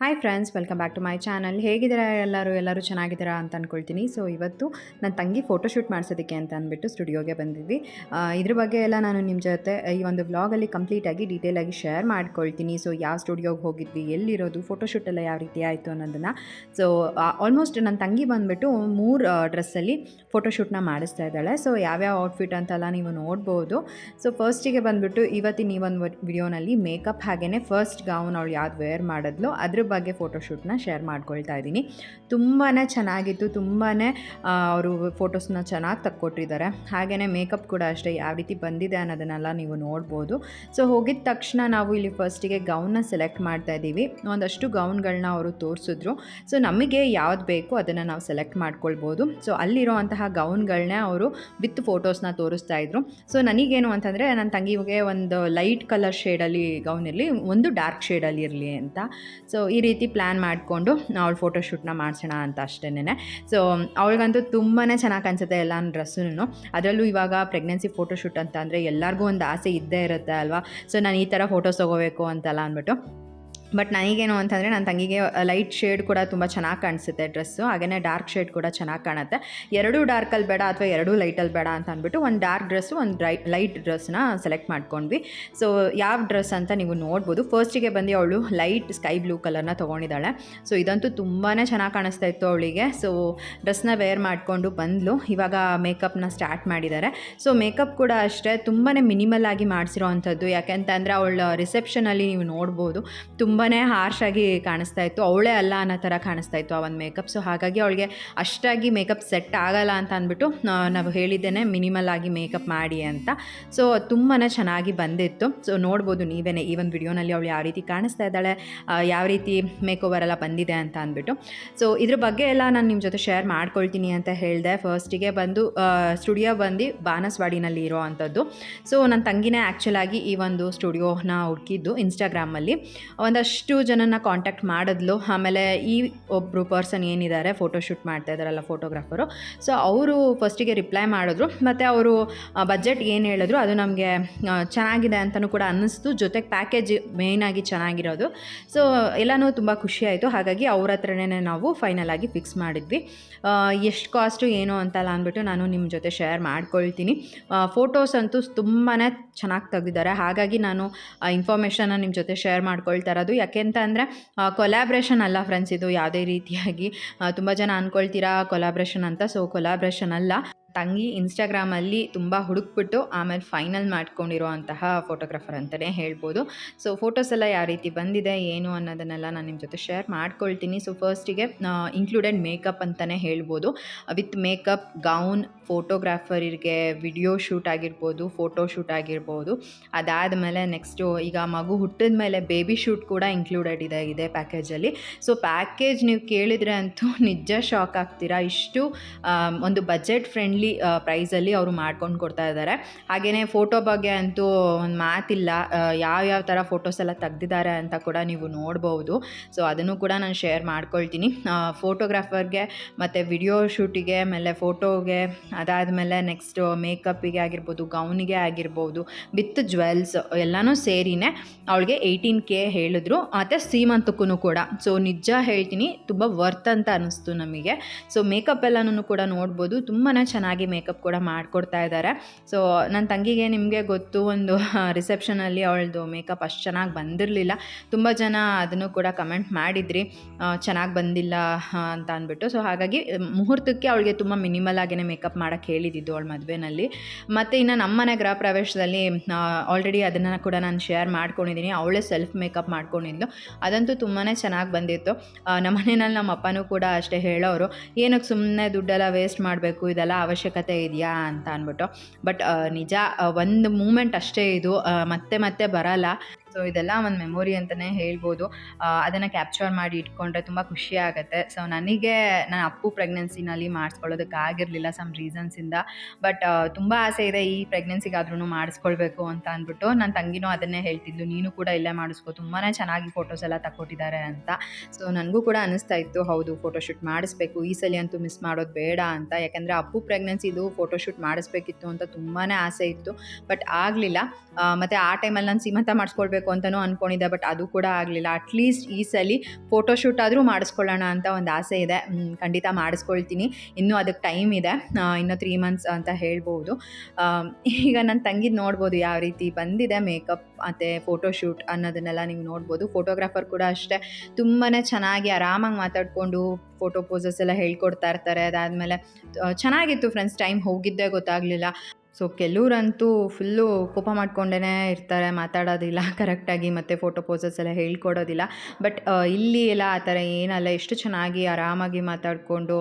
Hi friends, welcome back to my channel. ಹೇಗಿದ್ದೀರಾ ಎಲ್ಲರೂ ಚೆನ್ನಾಗಿದ್ದೀರಾ ಅಂತ ಅಂದ್ಕೊಳ್ತೀನಿ. ಸೊ ಇವತ್ತು ನನ್ನ ತಂಗಿ ಫೋಟೋಶೂಟ್ ಮಾಡಿಸೋದಕ್ಕೆ ಅಂತ ಅಂದ್ಬಿಟ್ಟು ಸ್ಟುಡಿಯೋಗೆ ಬಂದಿದ್ವಿ. ಇದ್ರ ಬಗ್ಗೆ ಎಲ್ಲ ನಾನು ನಿಮ್ಮ ಜೊತೆ ಈ ಒಂದು ವ್ಲಾಗಲ್ಲಿ ಕಂಪ್ಲೀಟಾಗಿ ಡೀಟೇಲಾಗಿ ಶೇರ್ ಮಾಡ್ಕೊಳ್ತೀನಿ. ಸೊ ಯಾವ ಸ್ಟುಡಿಯೋಗೆ ಹೋಗಿದ್ವಿ, ಎಲ್ಲಿರೋದು, ಫೋಟೋಶೂಟ್ ಎಲ್ಲ ಯಾವ ರೀತಿ ಆಯಿತು ಅನ್ನೋದನ್ನು. ಸೊ ಆಲ್ಮೋಸ್ಟ್ ನನ್ನ ತಂಗಿ ಬಂದುಬಿಟ್ಟು 3 ಡ್ರೆಸ್ಸಲ್ಲಿ ಫೋಟೋಶೂಟ್ನ ಮಾಡಿಸ್ತಾ ಇದ್ದಾಳೆ. ಸೊ ಯಾವ್ಯಾವ ಔಟ್ಫಿಟ್ ಅಂತೆಲ್ಲ ನೀವು ನೋಡ್ಬೋದು. ಸೊ ಫಸ್ಟಿಗೆ ಬಂದುಬಿಟ್ಟು ಇವತ್ತಿನ ಈ ಒಂದು ವಿಡಿಯೋನಲ್ಲಿ ಮೇಕಪ್ ಹಾಗೆಯೇ ಫಸ್ಟ್ ಗೌನ್ ಅವಳು ಯಾವ್ದು ವೇರ್ ಮಾಡಿದ್ಲು ಅದ್ರ ಬಗ್ಗೆ ಫೋಟೋಶೂಟ್ನ ಶೇರ್ ಮಾಡ್ಕೊಳ್ತಾ ಇದ್ದೀನಿ. ತುಂಬಾ ಚೆನ್ನಾಗಿತ್ತು. ತುಂಬಾ ಅವರು ಫೋಟೋಸ್ನ ಚೆನ್ನಾಗಿ ತಕ್ಕೊಟ್ಟಿದ್ದಾರೆ. ಹಾಗೆಯೇ ಮೇಕಪ್ ಕೂಡ ಅಷ್ಟೇ ಯಾವ ರೀತಿ ಬಂದಿದೆ ಅನ್ನೋದನ್ನೆಲ್ಲ ನೀವು ನೋಡ್ಬೋದು. ಸೊ ಹೋಗಿದ ತಕ್ಷಣ ನಾವು ಇಲ್ಲಿ ಫಸ್ಟಿಗೆ ಗೌನ್ನ ಸೆಲೆಕ್ಟ್ ಮಾಡ್ತಾ ಇದ್ದೀವಿ. ಒಂದಷ್ಟು ಗೌನ್ಗಳನ್ನ ಅವರು ತೋರಿಸಿದ್ರು. ಸೊ ನಮಗೆ ಯಾವ್ದು ಬೇಕು ಅದನ್ನು ನಾವು ಸೆಲೆಕ್ಟ್ ಮಾಡ್ಕೊಳ್ಬೋದು. ಸೊ ಅಲ್ಲಿರೋವಂತಹ ಗೌನ್ಗಳನ್ನೇ ಅವರು ವಿತ್ ಫೋಟೋಸ್ನ ತೋರಿಸ್ತಾ ಇದ್ರು. ಸೊ ನನಗೇನು ಅಂತಂದರೆ ನನ್ನ ತಂಗಿಗೆ ಒಂದು ಲೈಟ್ ಕಲರ್ ಶೇಡಲ್ಲಿ ಗೌನ್ ಇರಲಿ, ಒಂದು ಡಾರ್ಕ್ ಶೇಡಲ್ಲಿ ಇರಲಿ ಅಂತ. ಸೊ ಈ ರೀತಿ ಪ್ಲ್ಯಾನ್ ಮಾಡಿಕೊಂಡು ಅವಳು ಫೋಟೋಶೂಟ್ನ ಮಾಡಿಸೋಣ ಅಂತ ಅಷ್ಟೇನೆ. ಸೊ ಅವಳಿಗಂತೂ ತುಂಬಾ ಚೆನ್ನಾಗಿ ಕಾಣಿಸುತ್ತೆ ಎಲ್ಲ ಡ್ರೆಸ್ಸೂ. ಅದರಲ್ಲೂ ಇವಾಗ ಪ್ರೆಗ್ನೆನ್ಸಿ ಫೋಟೋಶೂಟ್ ಅಂತ ಅಂದರೆ ಎಲ್ಲರಿಗೂ ಒಂದು ಆಸೆ ಇದ್ದೇ ಇರುತ್ತೆ ಅಲ್ವಾ. ಸೊ ನಾನು ಈ ಥರ ಫೋಟೋಸ್ ತೊಗೋಬೇಕು ಅಂತೆಲ್ಲ ಅಂದ್ಬಿಟ್ಟು. ಬಟ್ ನನಗೇನು ಅಂತಂದರೆ ನನ್ನ ತಂಗಿಗೆ ಲೈಟ್ ಶೇಡ್ ಕೂಡ ತುಂಬ ಚೆನ್ನಾಗಿ ಕಾಣಿಸುತ್ತೆ ಡ್ರೆಸ್ಸು. ಹಾಗೆಯೇ ಡಾರ್ಕ್ ಶೇಡ್ ಕೂಡ ಚೆನ್ನಾಗಿ ಕಾಣುತ್ತೆ. ಎರಡೂ ಡಾರ್ಕಲ್ಲಿ ಬೇಡ ಅಥವಾ ಎರಡೂ ಲೈಟಲ್ಲಿ ಬೇಡ ಅಂತ ಅಂದ್ಬಿಟ್ಟು ಒಂದು ಡಾರ್ಕ್ ಡ್ರೆಸ್ಸು, ಒಂದು ಲೈಟ್ ಡ್ರೆಸ್ನ ಸೆಲೆಕ್ಟ್ ಮಾಡ್ಕೊಂಡ್ವಿ. ಸೊ ಯಾವ ಡ್ರೆಸ್ ಅಂತ ನೀವು ನೋಡ್ಬೋದು. ಫಸ್ಟಿಗೆ ಬಂದು ಅವಳು ಲೈಟ್ ಸ್ಕೈ ಬ್ಲೂ ಕಲರ್ನ ತೊಗೊಂಡಿದ್ದಾಳೆ. ಸೊ ಇದಂತೂ ತುಂಬಾ ಚೆನ್ನಾಗಿ ಕಾಣಿಸ್ತಾ ಇತ್ತು ಅವಳಿಗೆ. ಸೊ ಡ್ರೆಸ್ನ ವೇರ್ ಮಾಡಿಕೊಂಡು ಬಂದಳು. ಇವಾಗ ಮೇಕಪ್ನ ಸ್ಟಾರ್ಟ್ ಮಾಡಿದ್ದಾರೆ. ಸೊ ಮೇಕಪ್ ಕೂಡ ಅಷ್ಟೇ ತುಂಬಾ ಮಿನಿಮಲ್ ಆಗಿ ಮಾಡಿಸಿರೋ ಅಂಥದ್ದು. ಯಾಕೆಂತಂದರೆ ಅವಳ ರಿಸೆಪ್ಷನಲ್ಲಿ ನೀವು ನೋಡ್ಬೋದು ತುಂಬಾ ಹಾರ್ಶಾಗಿ ಕಾಣಿಸ್ತಾ ಇತ್ತು. ಅವಳೇ ಅಲ್ಲ ಅನ್ನೋ ಥರ ಕಾಣಿಸ್ತಾ ಇತ್ತು ಆ ಒಂದು ಮೇಕಪ್. ಸೊ ಹಾಗಾಗಿ ಅವಳಿಗೆ ಅಷ್ಟಾಗಿ ಮೇಕಪ್ ಸೆಟ್ ಆಗಲ್ಲ ಅಂತ ಅಂದ್ಬಿಟ್ಟು ನಾವು ಹೇಳಿದ್ದೇನೆ ಮಿನಿಮಲ್ ಆಗಿ ಮೇಕಪ್ ಮಾಡಿ ಅಂತ. ಸೊ ತುಂಬಾ ಚೆನ್ನಾಗಿ ಬಂದಿತ್ತು. ಸೊ ನೋಡ್ಬೋದು ನೀವೇ ಈ ಒಂದು ವಿಡಿಯೋನಲ್ಲಿ ಅವಳು ಯಾವ ರೀತಿ ಕಾಣಿಸ್ತಾ ಇದ್ದಾಳೆ, ಯಾವ ರೀತಿ ಮೇಕ್ ಓವರ್ ಎಲ್ಲ ಬಂದಿದೆ ಅಂತ ಅಂದ್ಬಿಟ್ಟು. ಸೊ ಇದ್ರ ಬಗ್ಗೆ ಎಲ್ಲ ನಾನು ನಿಮ್ಮ ಜೊತೆ ಶೇರ್ ಮಾಡ್ಕೊಳ್ತೀನಿ ಅಂತ ಹೇಳಿದೆ. ಫಸ್ಟಿಗೆ ಬಂದು ಸ್ಟುಡಿಯೋ ಬಂದು ಬಾನಸವಾಡಿನಲ್ಲಿ ಇರೋ ಅಂಥದ್ದು. ಸೊ ನನ್ನ ತಂಗಿನೇ ಆ್ಯಕ್ಚುಲಾಗಿ ಈ ಒಂದು ಸ್ಟುಡಿಯೋನ ಹುಡುಕಿದ್ದು ಇನ್ಸ್ಟಾಗ್ರಾಮಲ್ಲಿ. ಒಂದಷ್ಟು ಜನನ ಕಾಂಟ್ಯಾಕ್ಟ್ ಮಾಡಿದ್ಲು. ಆಮೇಲೆ ಈ ಒಬ್ಬರು ಪರ್ಸನ್ ಏನಿದ್ದಾರೆ ಫೋಟೋಶೂಟ್ ಮಾಡ್ತಾ ಇದ್ದಾರಲ್ಲ ಫೋಟೋಗ್ರಾಫರು, ಸೊ ಅವರು ಫಸ್ಟಿಗೆ ರಿಪ್ಲೈ ಮಾಡಿದ್ರು. ಮತ್ತು ಅವರು ಬಜೆಟ್ ಏನು ಹೇಳಿದ್ರು ಅದು ನಮಗೆ ಚೆನ್ನಾಗಿದೆ ಅಂತಲೂ ಕೂಡ ಅನ್ನಿಸ್ತು. ಜೊತೆಗೆ ಪ್ಯಾಕೇಜ್ ಮೇಯ್ನಾಗಿ ಚೆನ್ನಾಗಿರೋದು. ಸೊ ಎಲ್ಲನೂ ತುಂಬ ಖುಷಿಯಾಯಿತು. ಹಾಗಾಗಿ ಅವ್ರ ಹತ್ರನೇ ನಾವು ಫೈನಲ್ ಆಗಿ ಫಿಕ್ಸ್ ಮಾಡಿದ್ವಿ. ಎಷ್ಟು ಕಾಸ್ಟು ಏನು ಅಂತಲ್ಲ ಅಂದ್ಬಿಟ್ಟು ನಾನು ನಿಮ್ಮ ಜೊತೆ ಶೇರ್ ಮಾಡ್ಕೊಳ್ತೀನಿ. ಫೋಟೋಸ್ ಅಂತೂ ತುಂಬಾ ಚೆನ್ನಾಗಿ ತೆಗೆದಿದ್ದಾರೆ. ಹಾಗಾಗಿ ನಾನು ಇನ್ಫಾರ್ಮೇಷನ್ನ ನಿಮ್ಮ ಜೊತೆ ಶೇರ್ ಮಾಡ್ಕೊಳ್ತಾ ಇರೋದು. ಯಾಕೆಂತ ಅಂದರೆ ಕೊಲ್ಯಾಬ್ರೇಷನ್ ಅಲ್ಲ ಫ್ರೆಂಡ್ಸ್, ಇದು ಯಾವುದೇ ರೀತಿಯಾಗಿ ತುಂಬ ಜನ ಅಂದ್ಕೊಳ್ತೀರಾ ಕೊಲ್ಯಾಬ್ರೇಷನ್ ಅಂತ. ಸೊ ಕೊಲ್ಯಾಬ್ರೇಷನ್ ಅಲ್ಲ. ತಂಗಿ ಇನ್ಸ್ಟಾಗ್ರಾಮಲ್ಲಿ ತುಂಬ ಹುಡುಕ್ಬಿಟ್ಟು ಆಮೇಲೆ ಫೈನಲ್ ಮಾಡ್ಕೊಂಡಿರೋ ಅಂತಹ ಫೋಟೋಗ್ರಾಫರ್ ಅಂತಲೇ ಹೇಳ್ಬೋದು. ಸೊ ಫೋಟೋಸ್ ಎಲ್ಲ ಯಾವ ರೀತಿ ಬಂದಿದೆ ಏನು ಅನ್ನೋದನ್ನೆಲ್ಲ ನಾನು ನಿಮ್ಮ ಜೊತೆ ಶೇರ್ ಮಾಡ್ಕೊಳ್ತೀನಿ. ಸೊ ಫಸ್ಟಿಗೆ ಇನ್ಕ್ಲೂಡೆಡ್ ಮೇಕಪ್ ಅಂತಲೇ ಹೇಳ್ಬೋದು. ವಿತ್ ಮೇಕಪ್, ಗೌನ್, ಫೋಟೋಗ್ರಾಫರಿಗೆ ವಿಡಿಯೋ ಶೂಟ್ ಆಗಿರ್ಬೋದು, ಫೋಟೋ ಶೂಟ್ ಆಗಿರ್ಬೋದು. ಅದಾದಮೇಲೆ ನೆಕ್ಸ್ಟು ಈಗ ಮಗು ಹುಟ್ಟಿದ ಮೇಲೆ ಬೇಬಿ ಶೂಟ್ ಕೂಡ ಇನ್ಕ್ಲೂಡೆಡ್ ಇದೆ ಇದೇ ಪ್ಯಾಕೇಜಲ್ಲಿ. ಸೊ ಪ್ಯಾಕೇಜ್ ನೀವು ಕೇಳಿದರೆ ಅಂತೂ ನಿಜ ಶಾಕ್ ಆಗ್ತೀರಾ. ಇಷ್ಟು ಒಂದು ಬಜೆಟ್ ಫ್ರೆಂಡ್ಲಿ ಪ್ರೈಸಲ್ಲಿ ಅವರು ಮಾಡ್ಕೊಂಡು ಕೊಡ್ತಾ ಇದ್ದಾರೆ. ಹಾಗೆಯೇ ಫೋಟೋ ಬಗ್ಗೆ ಅಂತೂ ಒಂದು ಮಾತಿಲ್ಲ. ಯಾವ್ಯಾವ ಥರ ಫೋಟೋಸ್ ಎಲ್ಲ ತೆಗ್ದಿದ್ದಾರೆ ಅಂತ ಕೂಡ ನೀವು ನೋಡ್ಬೋದು. ಸೊ ಅದನ್ನು ಕೂಡ ನಾನು ಶೇರ್ ಮಾಡ್ಕೊಳ್ತೀನಿ. ಫೋಟೋಗ್ರಾಫರ್ಗೆ ಮತ್ತು ವಿಡಿಯೋ ಶೂಟಿಗೆ, ಆಮೇಲೆ ಫೋಟೋಗೆ, ಅದಾದಮೇಲೆ ನೆಕ್ಸ್ಟು ಮೇಕಪ್ಪಿಗೆ ಆಗಿರ್ಬೋದು, ಗೌನಿಗೆ ಆಗಿರ್ಬೋದು, ವಿತ್ ಜ್ಯುವೆಲ್ಸ್ ಎಲ್ಲನೂ ಸೇರಿನೇ ಅವಳಿಗೆ 18K ಹೇಳಿದ್ರು. ಮತ್ತು ಸೀಮಂತಕ್ಕೂ ಕೂಡ. ಸೊ ನಿಜ ಹೇಳ್ತೀನಿ ತುಂಬ ವರ್ತ್ ಅಂತ ಅನ್ನಿಸ್ತು ನಮಗೆ. ಸೊ ಮೇಕಪ್ ಎಲ್ಲನೂ ಕೂಡ ನೋಡ್ಬೋದು. ತುಂಬಾ ಚೆನ್ನಾಗಿ ಮೇಕಪ್ ಕೂಡ ಮಾಡಿಕೊಡ್ತಾ ಇದ್ದಾರೆ. ಸೊ ನನ್ನ ತಂಗಿಗೆ ನಿಮಗೆ ಗೊತ್ತು, ಒಂದು ರಿಸೆಪ್ಷನಲ್ಲಿ ಅವಳದು ಮೇಕಪ್ ಅಷ್ಟು ಚೆನ್ನಾಗಿ ಬಂದಿರಲಿಲ್ಲ. ತುಂಬ ಜನ ಅದನ್ನು ಕೂಡ ಕಮೆಂಟ್ ಮಾಡಿದ್ರಿ ಚೆನ್ನಾಗಿ ಬಂದಿಲ್ಲ ಅಂತ ಅಂದ್ಬಿಟ್ಟು. ಸೊ ಹಾಗಾಗಿ ಮುಹೂರ್ತಕ್ಕೆ ಅವಳಿಗೆ ತುಂಬ ಮಿನಿಮಲ್ ಆಗೇ ಮೇಕಪ್ ಮಾಡೋಕ್ಕೆ ಹೇಳಿದ್ದು ಅವಳ ಮದುವೆನಲ್ಲಿ. ಮತ್ತು ಇನ್ನು ನಮ್ಮನೆ ಗೃಹ ಪ್ರವೇಶದಲ್ಲಿ ಆಲ್ರೆಡಿ ಅದನ್ನು ಕೂಡ ನಾನು ಶೇರ್ ಮಾಡ್ಕೊಂಡಿದ್ದೀನಿ. ಅವಳೇ ಸೆಲ್ಫ್ ಮೇಕಪ್ ಮಾಡ್ಕೊಂಡಿದ್ಲು. ಅದಂತೂ ತುಂಬಾ ಚೆನ್ನಾಗಿ ಬಂದಿತ್ತು. ನಮ್ಮ ಮನೆಯಲ್ಲಿ ನಮ್ಮ ಅಪ್ಪನೂ ಕೂಡ ಅಷ್ಟೇ ಹೇಳೋರು, ಏನಕ್ಕೆ ಸುಮ್ಮನೆ ದುಡ್ಡೆಲ್ಲ ವೇಸ್ಟ್ ಮಾಡಬೇಕು, ಇದೆಲ್ಲ ಅವಶ್ಯಕತೆ ಇದೆಯಾ ಅಂತ ಅಂದ್ಬಿಟ್ಟು. ಬಟ್ ನಿಜ ಒಂದು ಮೂಮೆಂಟ್ ಅಷ್ಟೇ ಇದು, ಮತ್ತೆ ಮತ್ತೆ ಬರಲ್ಲ. ಸೊ ಇದೆಲ್ಲ ಒಂದು ಮೆಮೊರಿ ಅಂತಲೇ ಹೇಳ್ಬೋದು. ಅದನ್ನು ಕ್ಯಾಪ್ಚರ್ ಮಾಡಿ ಇಟ್ಕೊಂಡ್ರೆ ತುಂಬ ಖುಷಿ ಆಗುತ್ತೆ. ಸೊ ನನಗೆ ನನ್ನ ಅಪ್ಪು ಪ್ರೆಗ್ನೆನ್ಸಿನಲ್ಲಿ ಮಾಡಿಸ್ಕೊಳ್ಳೋದಕ್ಕಾಗಿರಲಿಲ್ಲ ಸಮ್ ರೀಸನ್ಸಿಂದ. ಬಟ್ ತುಂಬ ಆಸೆ ಇದೆ ಈ ಪ್ರೆಗ್ನೆನ್ಸಿಗಾದ್ರೂ ಮಾಡಿಸ್ಕೊಳ್ಬೇಕು ಅಂತ ಅಂದ್ಬಿಟ್ಟು. ನನ್ನ ತಂಗಿನೂ ಅದನ್ನೇ ಹೇಳ್ತಿದ್ಲು, ನೀನು ಕೂಡ ಇಲ್ಲೇ ಮಾಡಿಸ್ಕೊ, ತುಂಬಾ ಚೆನ್ನಾಗಿ ಫೋಟೋಸ್ ಎಲ್ಲ ತಕ್ಕೊಟ್ಟಿದ್ದಾರೆ ಅಂತ. ಸೊ ನನಗೂ ಕೂಡ ಅನ್ನಿಸ್ತಾ ಇತ್ತು, ಹೌದು ಫೋಟೋಶೂಟ್ ಮಾಡಿಸ್ಬೇಕು ಈ ಸಲ ಅಂತೂ ಮಿಸ್ ಮಾಡೋದು ಬೇಡ ಅಂತ. ಯಾಕೆಂದರೆ ಅಪ್ಪು ಪ್ರೆಗ್ನೆನ್ಸಿದು ಫೋಟೋಶೂಟ್ ಮಾಡಿಸ್ಬೇಕಿತ್ತು ಅಂತ ತುಂಬಾ ಆಸೆ ಇತ್ತು. ಬಟ್ ಆಗಲಿಲ್ಲ. ಮತ್ತು ಆ ಟೈಮಲ್ಲಿ ನಾನು ಸೀಮಂತ ಮಾಡಿಸ್ಕೊಳ್ಬೇಕು ಮಾಡಿಸ್ಕೋಬೇಕು ಅಂತಲೂ ಅಂದ್ಕೊಂಡಿದ್ದೆ, ಬಟ್ ಅದು ಕೂಡ ಆಗಲಿಲ್ಲ. ಅಟ್ಲೀಸ್ಟ್ ಈ ಸಲ ಫೋಟೋಶೂಟ್ ಆದರೂ ಮಾಡಿಸ್ಕೊಳ್ಳೋಣ ಅಂತ ಒಂದು ಆಸೆ ಇದೆ. ಖಂಡಿತ ಮಾಡಿಸ್ಕೊಳ್ತೀನಿ. ಇನ್ನೂ ಅದಕ್ಕೆ ಟೈಮ್ ಇದೆ, ಇನ್ನೂ 3 ಮಂತ್ಸ್ ಅಂತ ಹೇಳ್ಬೋದು. ಈಗ ನನ್ನ ತಂಗಿದು ನೋಡ್ಬೋದು ಯಾವ ರೀತಿ ಬಂದಿದೆ ಮೇಕಪ್ ಮತ್ತು ಫೋಟೋಶೂಟ್ ಅನ್ನೋದನ್ನೆಲ್ಲ ನೀವು ನೋಡ್ಬೋದು. ಫೋಟೋಗ್ರಾಫರ್ ಕೂಡ ಅಷ್ಟೇ ತುಂಬಾ ಚೆನ್ನಾಗಿ ಆರಾಮಾಗಿ ಮಾತಾಡಿಕೊಂಡು ಫೋಟೋ ಪೋಸಸ್ ಎಲ್ಲ ಹೇಳ್ಕೊಡ್ತಾ ಇರ್ತಾರೆ. ಅದಾದಮೇಲೆ ಚೆನ್ನಾಗಿತ್ತು ಫ್ರೆಂಡ್ಸ್, ಟೈಮ್ ಹೋಗಿದ್ದೇ ಗೊತ್ತಾಗಲಿಲ್ಲ. ಸೊ ಕೆಲವ್ರಂತೂ ಫುಲ್ಲು ಕೋಪ ಮಾಡ್ಕೊಂಡೇ ಇರ್ತಾರೆ, ಮಾತಾಡೋದಿಲ್ಲ ಕರೆಕ್ಟಾಗಿ, ಮತ್ತು ಫೋಟೋ ಪೋಸಸ್ ಎಲ್ಲ ಹೇಳ್ಕೊಡೋದಿಲ್ಲ. ಬಟ್ ಇಲ್ಲಿ ಎಲ್ಲ ಆ ಥರ ಏನಲ್ಲ, ಎಷ್ಟು ಚೆನ್ನಾಗಿ ಆರಾಮಾಗಿ ಮಾತಾಡಿಕೊಂಡು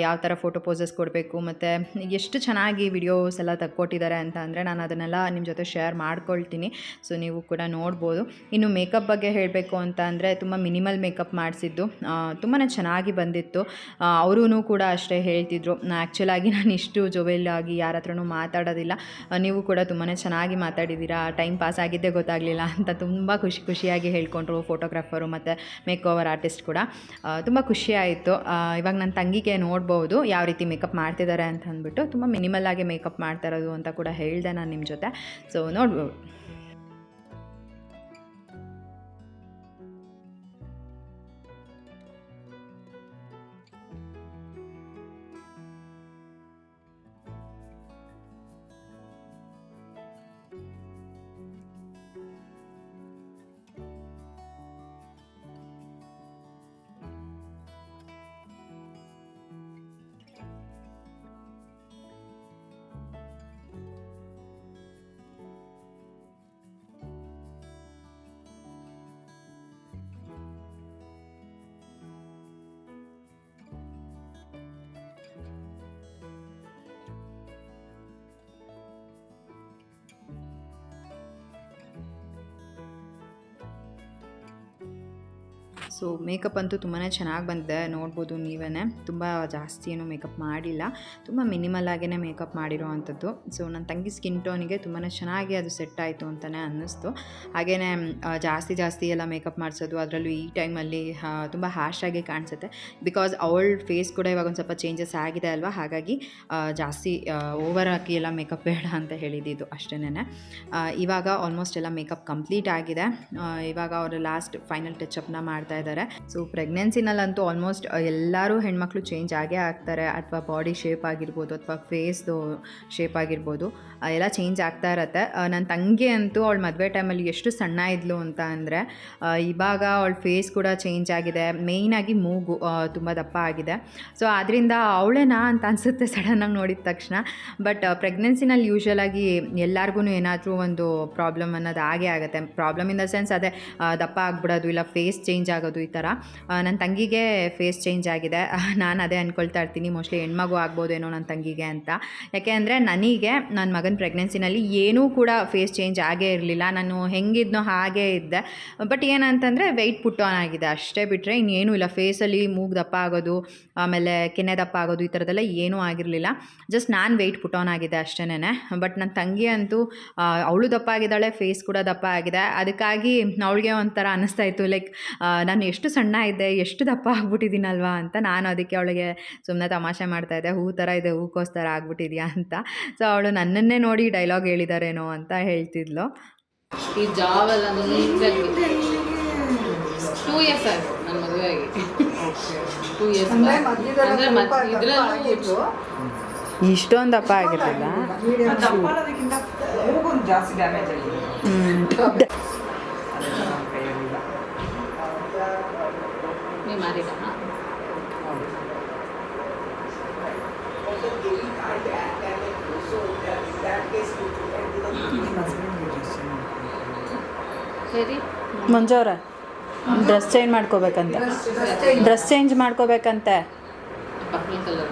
ಯಾವ ಥರ ಫೋಟೋ ಪೋಸಸ್ ಕೊಡಬೇಕು ಮತ್ತು ಎಷ್ಟು ಚೆನ್ನಾಗಿ ವಿಡಿಯೋಸ್ ಎಲ್ಲ ತೆಕ್ಕೊಟ್ಟಿದ್ದಾರೆ ಅಂತ ಅಂದರೆ ನಾನು ಅದನ್ನೆಲ್ಲ ನಿಮ್ಮ ಜೊತೆ ಶೇರ್ ಮಾಡ್ಕೊಳ್ತೀನಿ. ಸೊ ನೀವು ಕೂಡ ನೋಡ್ಬೋದು. ಇನ್ನು ಮೇಕಪ್ ಬಗ್ಗೆ ಹೇಳಬೇಕು ಅಂತ ಅಂದರೆ ತುಂಬ ಮಿನಿಮಲ್ ಮೇಕಪ್ ಮಾಡಿಸಿದ್ದು, ತುಂಬಾ ಚೆನ್ನಾಗಿ ಬಂದಿತ್ತು. ಅವರೂ ಕೂಡ ಅಷ್ಟೇ ಹೇಳ್ತಿದ್ರು, ಆ್ಯಕ್ಚುಲಾಗಿ ನಾನು ಇಷ್ಟು ಜೊವೆಲ್ ಆಗಿ ಯಾರ ಹತ್ರನೂ ಮಾತಾಡೋದಿಲ್ಲ, ನೀವು ಕೂಡ ತುಂಬಾ ಚೆನ್ನಾಗಿ ಮಾತಾಡಿದ್ದೀರಾ, ಟೈಮ್ ಪಾಸ್ ಆಗಿದ್ದೇ ಗೊತ್ತಾಗಲಿಲ್ಲ ಅಂತ ತುಂಬ ಖುಷಿಯಾಗಿ ಹೇಳ್ಕೊಂಡ್ರು ಫೋಟೋಗ್ರಾಫರು ಮತ್ತು ಮೇಕ್ ಓವರ್ ಆರ್ಟಿಸ್ಟ್ ಕೂಡ. ತುಂಬ ಖುಷಿಯಾಯಿತು. ಇವಾಗ ನನ್ನ ತಂಗಿಗೆ ನೋಡ್ಬೋದು ಯಾವ ರೀತಿ ಮೇಕಪ್ ಮಾಡ್ತಿದ್ದಾರೆ ಅಂತ ಅಂದ್ಬಿಟ್ಟು. ತುಂಬ ಮಿನಿಮಲ್ಲಾಗಿ ಮೇಕಪ್ ಮಾಡ್ತಾ ಇರೋದು ಅಂತ ಕೂಡ ಹೇಳಿದೆ ನಾನು ನಿಮ್ಮ ಜೊತೆ. ಸೊ ನೋಡ್ಬೋದು. ಸೊ ಮೇಕಪ್ ಅಂತೂ ತುಂಬಾ ಚೆನ್ನಾಗಿ ಬಂದಿದೆ, ನೋಡ್ಬೋದು ನೀವೇ. ತುಂಬ ಜಾಸ್ತಿ ಏನೂ ಮೇಕಪ್ ಮಾಡಿಲ್ಲ, ತುಂಬ ಮಿನಿಮಲ್ಲಾಗೇ ಮೇಕಪ್ ಮಾಡಿರೋ ಅಂಥದ್ದು. ಸೊ ನನ್ನ ತಂಗಿ ಸ್ಕಿನ್ ಟೋನಿಗೆ ತುಂಬಾ ಚೆನ್ನಾಗಿ ಅದು ಸೆಟ್ ಆಯಿತು ಅಂತಲೇ ಅನ್ನಿಸ್ತು. ಹಾಗೆಯೇ ಜಾಸ್ತಿ ಎಲ್ಲ ಮೇಕಪ್ ಮಾಡಿಸೋದು, ಅದರಲ್ಲೂ ಈ ಟೈಮಲ್ಲಿ ತುಂಬ ಹ್ಯಾಶಾಗಿ ಕಾಣಿಸುತ್ತೆ. ಬಿಕಾಸ್ ಅವಳ ಫೇಸ್ ಕೂಡ ಇವಾಗ ಒಂದು ಸ್ವಲ್ಪ ಚೇಂಜಸ್ ಆಗಿದೆ ಅಲ್ವಾ, ಹಾಗಾಗಿ ಜಾಸ್ತಿ ಓವರ್ ಆಗಿ ಎಲ್ಲ ಮೇಕಪ್ ಬೇಡ ಅಂತ ಹೇಳಿದ್ದು ಅಷ್ಟೇನೆ. ಇವಾಗ ಆಲ್ಮೋಸ್ಟ್ ಎಲ್ಲ ಮೇಕಪ್ ಕಂಪ್ಲೀಟ್ ಆಗಿದೆ. ಇವಾಗ ಅವರು ಲಾಸ್ಟ್ ಫೈನಲ್ ಟಚಪ್ನ ಮಾಡ್ತಾ ಇದ್ದಾರೆ. ಸೊ ಪ್ರೆಗ್ನೆನ್ಸಿನಲ್ಲಂತೂ ಆಲ್ಮೋಸ್ಟ್ ಎಲ್ಲರೂ ಹೆಣ್ಮಕ್ಳು ಚೇಂಜ್ ಆಗೇ ಆಗ್ತಾರೆ, ಅಥವಾ ಬಾಡಿ ಶೇಪ್ ಆಗಿರ್ಬೋದು ಅಥವಾ ಫೇಸ್ದು ಶೇಪ್ ಆಗಿರ್ಬೋದು, ಎಲ್ಲ ಚೇಂಜ್ ಆಗ್ತಾ ಇರತ್ತೆ. ನನ್ನ ತಂಗಿ ಅಂತೂ ಅವಳ ಮದುವೆ ಟೈಮಲ್ಲಿ ಎಷ್ಟು ಸಣ್ಣ ಇದ್ಲು ಅಂತ ಅಂದರೆ ಇವಾಗ ಅವಳ ಫೇಸ್ ಕೂಡ ಚೇಂಜ್ ಆಗಿದೆ. ಮೇಯ್ನಾಗಿ ಮೂಗು ತುಂಬ ದಪ್ಪ ಆಗಿದೆ. ಸೊ ಅದರಿಂದ ಅವಳೇನಾ ಅಂತ ಅನಿಸುತ್ತೆ ಸಡನ್ನಾಗಿ ನೋಡಿದ ತಕ್ಷಣ. ಬಟ್ ಪ್ರೆಗ್ನೆನ್ಸಿನಲ್ಲಿ ಯೂಶ್ವಲಾಗಿ ಎಲ್ಲರಿಗೂ ಏನಾದರೂ ಒಂದು ಪ್ರಾಬ್ಲಮ್ ಅನ್ನೋದು ಆಗೇ ಆಗುತ್ತೆ. ಪ್ರಾಬ್ಲಮ್ ಇನ್ ದ ಸೆನ್ಸ್ ಅದೇ ದಪ್ಪ ಆಗ್ಬಿಡೋದು, ಇಲ್ಲ ಫೇಸ್ ಚೇಂಜ್ ಆಗೋದು, ಈ ಥರ. ನನ್ನ ತಂಗಿಗೆ ಫೇಸ್ ಚೇಂಜ್ ಆಗಿದೆ. ನಾನು ಅದೇ ಅಂದ್ಕೊಳ್ತಾ ಇರ್ತೀನಿ, ಮೋಸ್ಟ್ಲಿ ಹೆಣ್ಮಗು ಆಗ್ಬೋದೇನೋ ನನ್ನ ತಂಗಿಗೆ ಅಂತ. ಯಾಕೆ ಅಂದರೆ ನನಗೆ ನನ್ನ ಮಗನ ಪ್ರೆಗ್ನೆನ್ಸಿನಲ್ಲಿ ಏನೂ ಕೂಡ ಫೇಸ್ ಚೇಂಜ್ ಆಗೇ ಇರಲಿಲ್ಲ. ನಾನು ಹೆಂಗಿದ್ನೋ ಹಾಗೇ ಇದ್ದೆ. ಬಟ್ ಏನಂತಂದರೆ ವೆಯ್ಟ್ ಪುಟ್ ಆನ್ ಆಗಿದೆ ಅಷ್ಟೇ, ಬಿಟ್ಟರೆ ಇನ್ನೇನೂ ಇಲ್ಲ. ಫೇಸಲ್ಲಿ ಮೂಗು ದಪ್ಪ ಆಗೋದು, ಆಮೇಲೆ ಕೆನ್ನೆ ದಪ್ಪ ಆಗೋದು, ಈ ಥರದ್ದೆಲ್ಲ ಏನೂ ಆಗಿರಲಿಲ್ಲ. ಜಸ್ಟ್ ನಾನು ವೆಯ್ಟ್ ಪುಟ್ ಆನ್ ಆಗಿದೆ ಅಷ್ಟೇನೆ. ಬಟ್ ನನ್ನ ತಂಗಿ ಅಂತೂ ಅವಳು ದಪ್ಪ ಆಗಿದ್ದಾಳೆ, ಫೇಸ್ ಕೂಡ ದಪ್ಪ ಆಗಿದೆ. ಅದಕ್ಕಾಗಿ ಅವಳಿಗೆ ಒಂಥರ ಅನ್ನಿಸ್ತಾ ಇತ್ತು, ಲೈಕ್ ನಾನು ಎಷ್ಟು ಸಣ್ಣ ಇದ್ದೆ, ಎಷ್ಟು ದಪ್ಪ ಆಗ್ಬಿಟ್ಟಿದ್ದೀನಲ್ವಾ ಅಂತ. ನಾನು ಅದಕ್ಕೆ ಅವಳಿಗೆ ಸುಮ್ಮನೆ ತಮಾಷೆ ಮಾಡ್ತಾಯಿದ್ದೆ, ಹೂ ಥರ ಇದೆ, ಹೂಕೋಸ್ ಥರ ಆಗ್ಬಿಟ್ಟಿದ್ಯಾ ಅಂತ. ಸೊ ಅವಳು ನನ್ನನ್ನೇ ನೋಡಿ ಡೈಲಾಗ್ ಹೇಳಿದಾರೇನೋ ಅಂತ ಹೇಳ್ತಿದ್ಲು. ಈ ಜಾಬೆಲ್ಲ ನೀಟಾಗಿ 2 ಇಯರ್ಸ್ ಆಯಿತು ನನ್ನ ಮದುವೆ ಆಗಿ. 2 ಇಯರ್ಸ್ ಇದರಲ್ಲೂ ಇಷ್ಟೊಂದು ದಪ್ಪ ಆಗಿರಲಿಲ್ಲ, ಜಾಸ್ತಿ ಡ್ಯಾಮೇಜ್ ಆಗಿದೆ. ನೀವು ಮಾಡಿದ ಸರಿ. ಮಂಜವ್ರ ಡ್ರೆಸ್ ಚೇಂಜ್ ಮಾಡ್ಕೋಬೇಕಂತೆ, ಡ್ರೆಸ್ ಚೇಂಜ್ ಮಾಡ್ಕೋಬೇಕಂತೆ. ಪರ್ಪಲ್ ಕಲರ್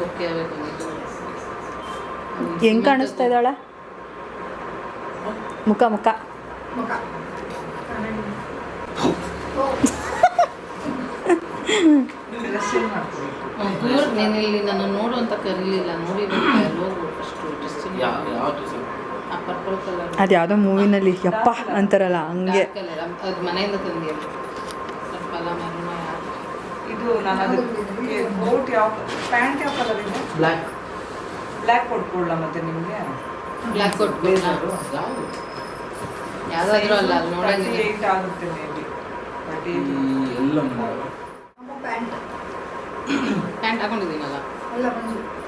ಓಕೆ ಆಗಬೇಕು. ಹೆಂಗೆ ಕಾಣಿಸ್ತಾ ಇದ್ದಾಳೆ ಮುಖ ಇಲ್ಲಿ ನಾನು ನೋಡು ಅಂತ ಕರೀಲಿಲ್ಲ, ನೋಡಿ ಪರ್ಪಲ್ ಕಲರ್ ಅದು ಯಾವುದೋ ಮೂವಿನಲ್ಲಿ ಯಪ್ಪ ಅಂತಾರಲ್ಲ ಹಂಗೆ. ಅದು ಮನೆಯಿಂದ ತಂದಿಯಲ್ಲ. ಇದು ಇದು ನಾನು ಅದಕ್ಕೆ ಕೋಟ್ ಯಾವ ಪ್ಯಾಂಟ್ ಯಾವ ಕಲರ್ ಇದೆ? ಬ್ಲ್ಯಾಕ್ ಕೊಟ್ಕೊಳ್ಳ ಮತ್ತೆ ನಿಮಗೆ ಬ್ಲ್ಯಾಕ್ ಕೊಟ್ಟು ಯಾವುದಾದ್ರೂ ಅಲ್ಲ ಅಲ್ಲಿ ನೋಡಂಗಿದೆ 38 ಆಗುತ್ತೆ ಮೇ ಬಿ 38 ಪ್ಯಾಂಟ್ ಹಾಕೊಂಡಿದ್ದೀನಲ್ಲ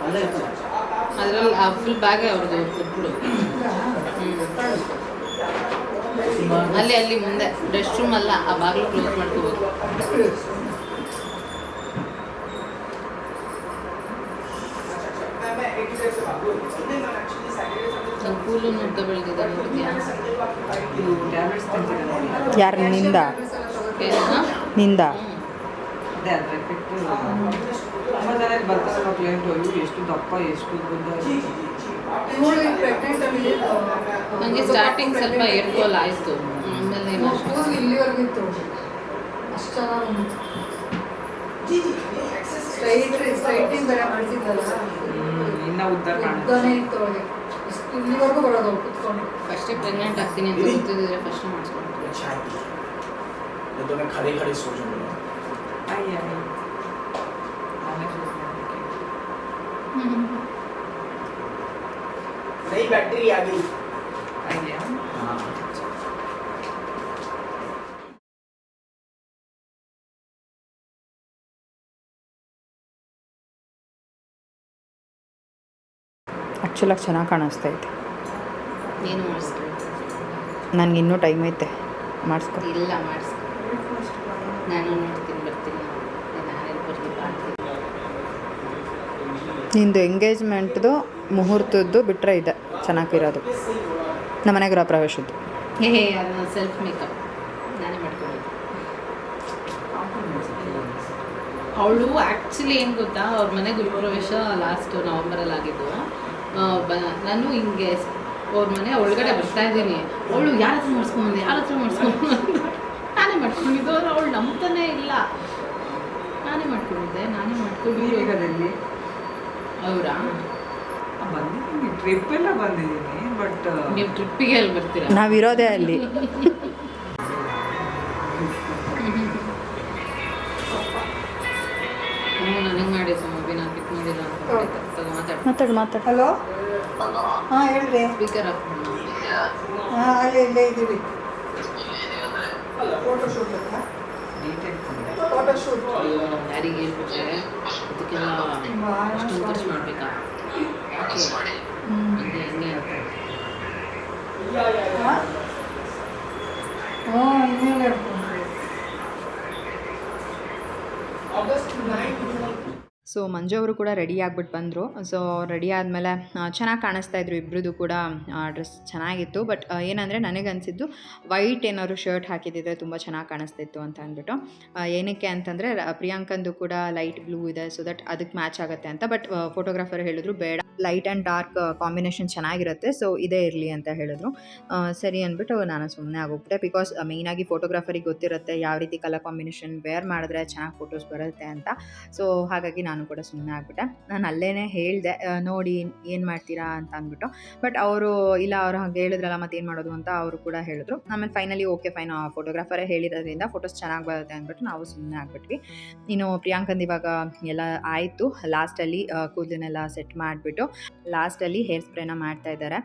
ಅದರಲ್ಲಿ ಆ ಫುಲ್ ಬ್ಯಾಗ್ ಅವ್ರದ್ದು ಕೊಟ್ಬಿಡು. ಅಲ್ಲಿ ಮುಂದೆ ರೆಸ್ಟ್ ರೂಮ್ ಅಲ್ಲ, ಆ ಬಾಗಿಲು ಕ್ಲೋಸ್ ಮಾಡ್ಕೋಬೋದು. ನನ್ನ ಕೂಲು ನೋಡ್ತ ಬೆಳೆದಿದೆ ನೋಡಿದ್ಯಾ? ಇದು ಟ್ಯಾಬ್ಲೆಟ್ಸ್ ತಿಂತಿದೆ ನೋಡಿ. ಯಾರು ನಿಂದ ಏನಾ? ನಿಂದ ಅದೇ ಅದ್ರ ಎಫೆಕ್ಟ್ ತುಂಬ ಜನ ಬರ್ತಾರಲ್ಲ ಕ್ಲೈಂಟ್ ಎಷ್ಟು ದಪ್ಪ ಎಷ್ಟು ನನಗೆ ಸ್ಟಾರ್ಟಿಂಗ್ ಸ್ವಲ್ಪ ಏರ್ಫಾಲ್ ಆಯಿತು, ಆಮೇಲೆ ಇಲ್ಲಿವರೆಗಿತ್ತು ಅಷ್ಟು ಚೆನ್ನಾಗಿ ಸ್ಟ್ರೈಟಿಂಗ್ ಬೇರೆ ಮಾಡಿಸಿದ್ದಲ್ಲ, ಇನ್ನ ಉದ್ದ ಉದ್ದಾನೇ ಇತ್ತು ಅವಳಿಗೆ. ಇಲ್ಲಿವರೆಗೂ ಬರೋದು ಕುತ್ಕೊಂಡು. ಫಸ್ಟೇ ಪ್ರೆಗ್ನೆಂಟ್ ಆಗ್ತೀನಿ ಅಂತ ಗೊತ್ತಿದ್ರೆ ಫಸ್ಟ್ ಮಾಡಿಸ್ಕೊಂಡು तो मैं खड़े खड़े सो जाऊंगा। ಅಯ್ಯ ನಾನೇ ಶೂಟ್ ಮಾಡಲಿಕ್ಕೆ नई बैटरी आ गई। ಅಯ್ಯ हाँ ಆ್ಯಕ್ಚುಲಾಗಿ ಚೆನ್ನಾಗಿ ಕಾಣಿಸ್ತೈತೆ. ಏನು ಮಾಡಿಸ್ಕೊ? ನನಗೆ ಇನ್ನೂ ಟೈಮ್ ಐತೆ, ಮಾಡಿಸ್ಕೊ. ಇಲ್ಲ ಮಾಡಿಸ್ಕೊ, ನಾನು ನೋಡ್ತೀನಿ ಬರ್ತೀನಿ, ನಾನೇನು ಬರ್ತೀನಿ ಮಾಡ್ತೀನಿ. ನಿಂದು ಎಂಗೇಜ್ಮೆಂಟ್ದು ಮುಹೂರ್ತದ್ದು ಬಿಟ್ಟರೆ ಇದೆ ಚೆನ್ನಾಗಿರೋದು, ನಮ್ಮ ಮನೆ ಗೃಹ ಪ್ರವೇಶದ್ದು. ಅದನ್ನ ಸೆಲ್ಫ್ ಮೇಕಪ್ ನಾನೇ ಮಾಡ್ಕೊಳ್ಳೋದು. ಅವಳು ಆ್ಯಕ್ಚುಲಿ ಏನು ಗೊತ್ತಾ, ಅವ್ರ ಮನೆ ಗೃಹಪ್ರವೇಶ ಲಾಸ್ಟ್ ನವಂಬರಲ್ಲಿ ಆಗಿದ್ದು. ನಾನು ಹಿಂಗೆ ಅವ್ರ ಮನೆ ಒಳಗಡೆ ಬರ್ತಾ ಇದ್ದೀನಿ, ಅವಳು ಯಾರ ಹತ್ರ ಮಾಡಿಸ್ಕೊಂಬಂದೆ ನಾನೇ ಮಾಡ್ಕೊಂಡಿದ್ದು. ಅವಳು ನಂಬ್ತಾನೆ ಇಲ್ಲ, ನಾನೇ ಮಾಡ್ಕೊಂಡಿದ್ದೆ ಈಗದಲ್ಲಿ ಅವರಾ ಬಂದಿದ್ದೀನಿ, ಟ್ರಿಪ್ ಎಲ್ಲ ಬಂದಿದ್ದೀನಿ. ಬಟ್ ನೀವು ಟ್ರಿಪ್ಪಿಗೆ ಅಲ್ಲಿ ಬರ್ತೀರಾ? ನಾವಿರೋದೇ ಅಲ್ಲಿ. ನನಗೆ ಮಾಡಿ ಸುಮ್ಮನೆ ನಾನು ಪಿಕ್ ಮಾಡಿಲ್ಲ ಅಂತ ಮಾತಾಡು. ಹಲೋ, ಹಾಂ ಹೇಳ್ರಿ. ಸ್ಪೀಕರ್ ಆಫ್ ಹಾಂ ಇಲ್ಲೇ ಇದ್ದೀವಿ. ಫೋಟೋ ಶೂಟ್ ಫೋಟೋ ಶೂಟ್ ಯಾರಿಗೆ ಹೇಳ್ಬಿಟ್ರೆ ಅದಕ್ಕೆಲ್ಲ ಅಷ್ಟೊಂದು ಖರ್ಚು ಮಾಡಬೇಕಾ? ಹಂಗೆ ಅಂತ ಹಾಂ ಇನ್ನೇನು ಹೇಳ್ಕೊಂಡು ಸೊ ಮಂಜು ಅವರು ಕೂಡ ರೆಡಿ ಆಗಿಬಿಟ್ಟು ಬಂದರು. ಸೊ ರೆಡಿ ಆದಮೇಲೆ ಚೆನ್ನಾಗಿ ಕಾಣಿಸ್ತಾ ಇದ್ರು ಇಬ್ಬರದು ಕೂಡ. ಡ್ರೆಸ್ ಚೆನ್ನಾಗಿತ್ತು. ಬಟ್ ಏನಂದರೆ ನನಗನ್ಸಿದ್ದು ವೈಟ್ ಏನಾದ್ರು ಶರ್ಟ್ ಹಾಕಿದ್ದಿದ್ರೆ ತುಂಬ ಚೆನ್ನಾಗಿ ಕಾಣಿಸ್ತಿತ್ತು ಅಂತ ಅಂದ್ಬಿಟ್ಟು. ಏನಕ್ಕೆ ಅಂತಂದರೆ ಪ್ರಿಯಾಂಕಂದು ಕೂಡ ಲೈಟ್ ಬ್ಲೂ ಇದೆ, ಸೊ ದಟ್ ಅದಕ್ಕೆ ಮ್ಯಾಚ್ ಆಗುತ್ತೆ ಅಂತ. ಬಟ್ ಫೋಟೋಗ್ರಾಫರ್ ಹೇಳಿದ್ರು ಬೇಡ, ಲೈಟ್ ಆ್ಯಂಡ್ ಡಾರ್ಕ್ ಕಾಂಬಿನೇಷನ್ ಚೆನ್ನಾಗಿರುತ್ತೆ, ಸೊ ಇದೇ ಇರಲಿ ಅಂತ ಹೇಳಿದ್ರು. ಸರಿ ಅಂದ್ಬಿಟ್ಟು ನಾನು ಸುಮ್ಮನೆ ಆಗೋಗ್ಬಿಟ್ಟೆ. ಬಿಕಾಸ್ ಮೇಯ್ನಾಗಿ ಫೋಟೋಗ್ರಾಫರಿಗೆ ಗೊತ್ತಿರುತ್ತೆ ಯಾವ ರೀತಿ ಕಲರ್ ಕಾಂಬಿನೇಷನ್ ವೇರ್ ಮಾಡಿದ್ರೆ ಚೆನ್ನಾಗಿ ಫೋಟೋಸ್ ಬರುತ್ತೆ ಅಂತ. ಸೊ ಹಾಗಾಗಿ ನಾನು ಕೂಡ ಸುಮ್ಮನೆ ಆಗಿಬಿಟ್ಟೆ. ನಾನು ಅಲ್ಲೇ ಹೇಳಿದೆ, ನೋಡಿ ಏನು ಮಾಡ್ತೀರಾ ಅಂತ ಅಂದ್ಬಿಟ್ಟು. ಬಟ್ ಅವರು ಇಲ್ಲ, ಅವ್ರು ಹಾಗೆ ಹೇಳಿದ್ರಲ್ಲ ಮತ್ತೆ ಏನು ಮಾಡೋದು ಅಂತ ಅವರು ಕೂಡ ಹೇಳಿದ್ರು. ಆಮೇಲೆ ಫೈನಲಿ ಓಕೆ ಫೈನ್, ಫೋಟೋಗ್ರಾಫರೇ ಹೇಳಿರೋದ್ರಿಂದ ಫೋಟೋಸ್ ಚೆನ್ನಾಗಿ ಬರುತ್ತೆ ಅಂದ್ಬಿಟ್ಟು ನಾವು ಸುಮ್ಮನೆ ಆಗಿಬಿಟ್ವಿ. ಇನ್ನು ಪ್ರಿಯಾಂಕಂದು ಇವಾಗ ಎಲ್ಲ ಆಯಿತು. ಲಾಸ್ಟಲ್ಲಿ ಕೂದಲನ್ನೆಲ್ಲ ಸೆಟ್ ಮಾಡಿಬಿಟ್ಟು ಲಾಸ್ಟಲ್ಲಿ ಹೇರ್ ಸ್ಪ್ರೇನ ಮಾಡ್ತಾ ಇದ್ದಾರೆ.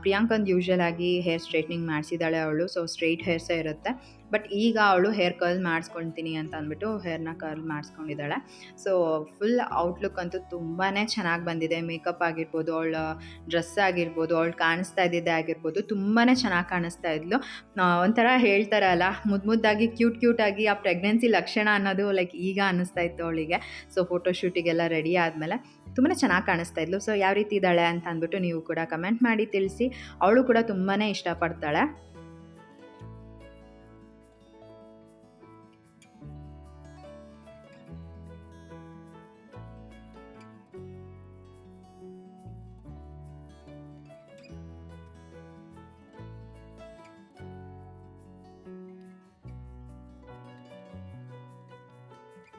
ಪ್ರಿಯಾಂಕಂದು ಯೂಶ್ವಲ್ ಆಗಿ ಹೇರ್ ಸ್ಟ್ರೈಟ್ನಿಂಗ್ ಮಾಡಿಸಿದ್ದಾಳೆ ಅವಳು, ಸೊ ಸ್ಟ್ರೈಟ್ ಹೇರ್ಸೇ ಇರುತ್ತೆ. ಬಟ್ ಈಗ ಅವಳು ಹೇರ್ ಕರ್ಲ್ ಮಾಡಿಸ್ಕೊಳ್ತೀನಿ ಅಂತ ಅಂದ್ಬಿಟ್ಟು ಹೇರ್ನ ಕರ್ಲ್ ಮಾಡಿಸ್ಕೊಂಡಿದ್ದಾಳೆ. ಸೊ ಫುಲ್ ಔಟ್ಲುಕ್ ಅಂತೂ ತುಂಬಾ ಚೆನ್ನಾಗಿ ಬಂದಿದೆ. ಮೇಕಪ್ ಆಗಿರ್ಬೋದು, ಅವಳ ಡ್ರೆಸ್ ಆಗಿರ್ಬೋದು, ಅವಳು ಕಾಣಿಸ್ತಾ ಇದ್ದಿದ್ದೆ ಆಗಿರ್ಬೋದು, ತುಂಬಾ ಚೆನ್ನಾಗಿ ಕಾಣಿಸ್ತಾ ಇದ್ಲು. ಒಂಥರ ಹೇಳ್ತಾರೆ ಅಲ್ಲ, ಮುದ್ದಾಗಿ ಕ್ಯೂಟಾಗಿ ಆ ಪ್ರೆಗ್ನೆನ್ಸಿ ಲಕ್ಷಣ ಅನ್ನೋದು ಲೈಕ್ ಈಗ ಅನ್ನಿಸ್ತಾ ಇತ್ತು ಅವಳಿಗೆ. ಸೊ ಫೋಟೋಶೂಟಿಗೆಲ್ಲ ರೆಡಿ ಆದಮೇಲೆ ತುಂಬಾ ಚೆನ್ನಾಗಿ ಕಾಣಿಸ್ತಾ ಇದ್ಲು. ಸೊ ಯಾವ ರೀತಿ ಇದ್ದಾಳೆ ಅಂತ ಅಂದ್ಬಿಟ್ಟು ನೀವು ಕೂಡ ಕಮೆಂಟ್ ಮಾಡಿ ತಿಳಿಸಿ. ಅವಳು ಕೂಡ ತುಂಬಾ ಇಷ್ಟಪಡ್ತಾಳೆ.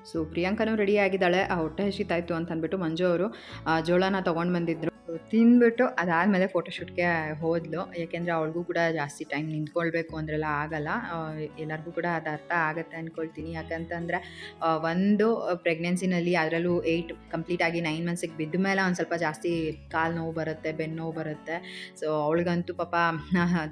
ಸೊ ಪ್ರಿಯಾಂಕನೂ ರೆಡಿ ಆಗಿದ್ದಾಳೆ. ಹೊಟ್ಟೆ ಹಸಿತಾಯಿತು ಅಂತ ಅಂದ್ಬಿಟ್ಟು ಮಂಜು ಅವರು ಜೋಳನ ತೊಗೊಂಡು ಬಂದಿದ್ದರು. ತಿಂದ್ಬಿಟ್ಟು ಅದಾದಮೇಲೆ ಫೋಟೋಶೂಟ್ಗೆ ಹೋದ್ಲು. ಯಾಕೆಂದರೆ ಅವಳಿಗೂ ಕೂಡ ಜಾಸ್ತಿ ಟೈಮ್ ನಿಂತ್ಕೊಳ್ಬೇಕು ಅಂದ್ರೆಲ್ಲ ಆಗಲ್ಲ. ಎಲ್ಲರಿಗೂ ಕೂಡ ಅದು ಅರ್ಥ ಆಗುತ್ತೆ ಅಂದ್ಕೊಳ್ತೀನಿ. ಯಾಕಂತಂದರೆ ಒಂದು ಪ್ರೆಗ್ನೆನ್ಸಿನಲ್ಲಿ ಅದರಲ್ಲೂ 8 ಕಂಪ್ಲೀಟಾಗಿ 9 ಮಂತ್ಸಿಗೆ ಬಿದ್ದ ಮೇಲೆ ಒಂದು ಸ್ವಲ್ಪ ಜಾಸ್ತಿ ಕಾಲು ನೋವು ಬರುತ್ತೆ, ಬೆನ್ನು ನೋವು ಬರುತ್ತೆ. ಸೊ ಅವಳಿಗಂತೂ ಪಾಪ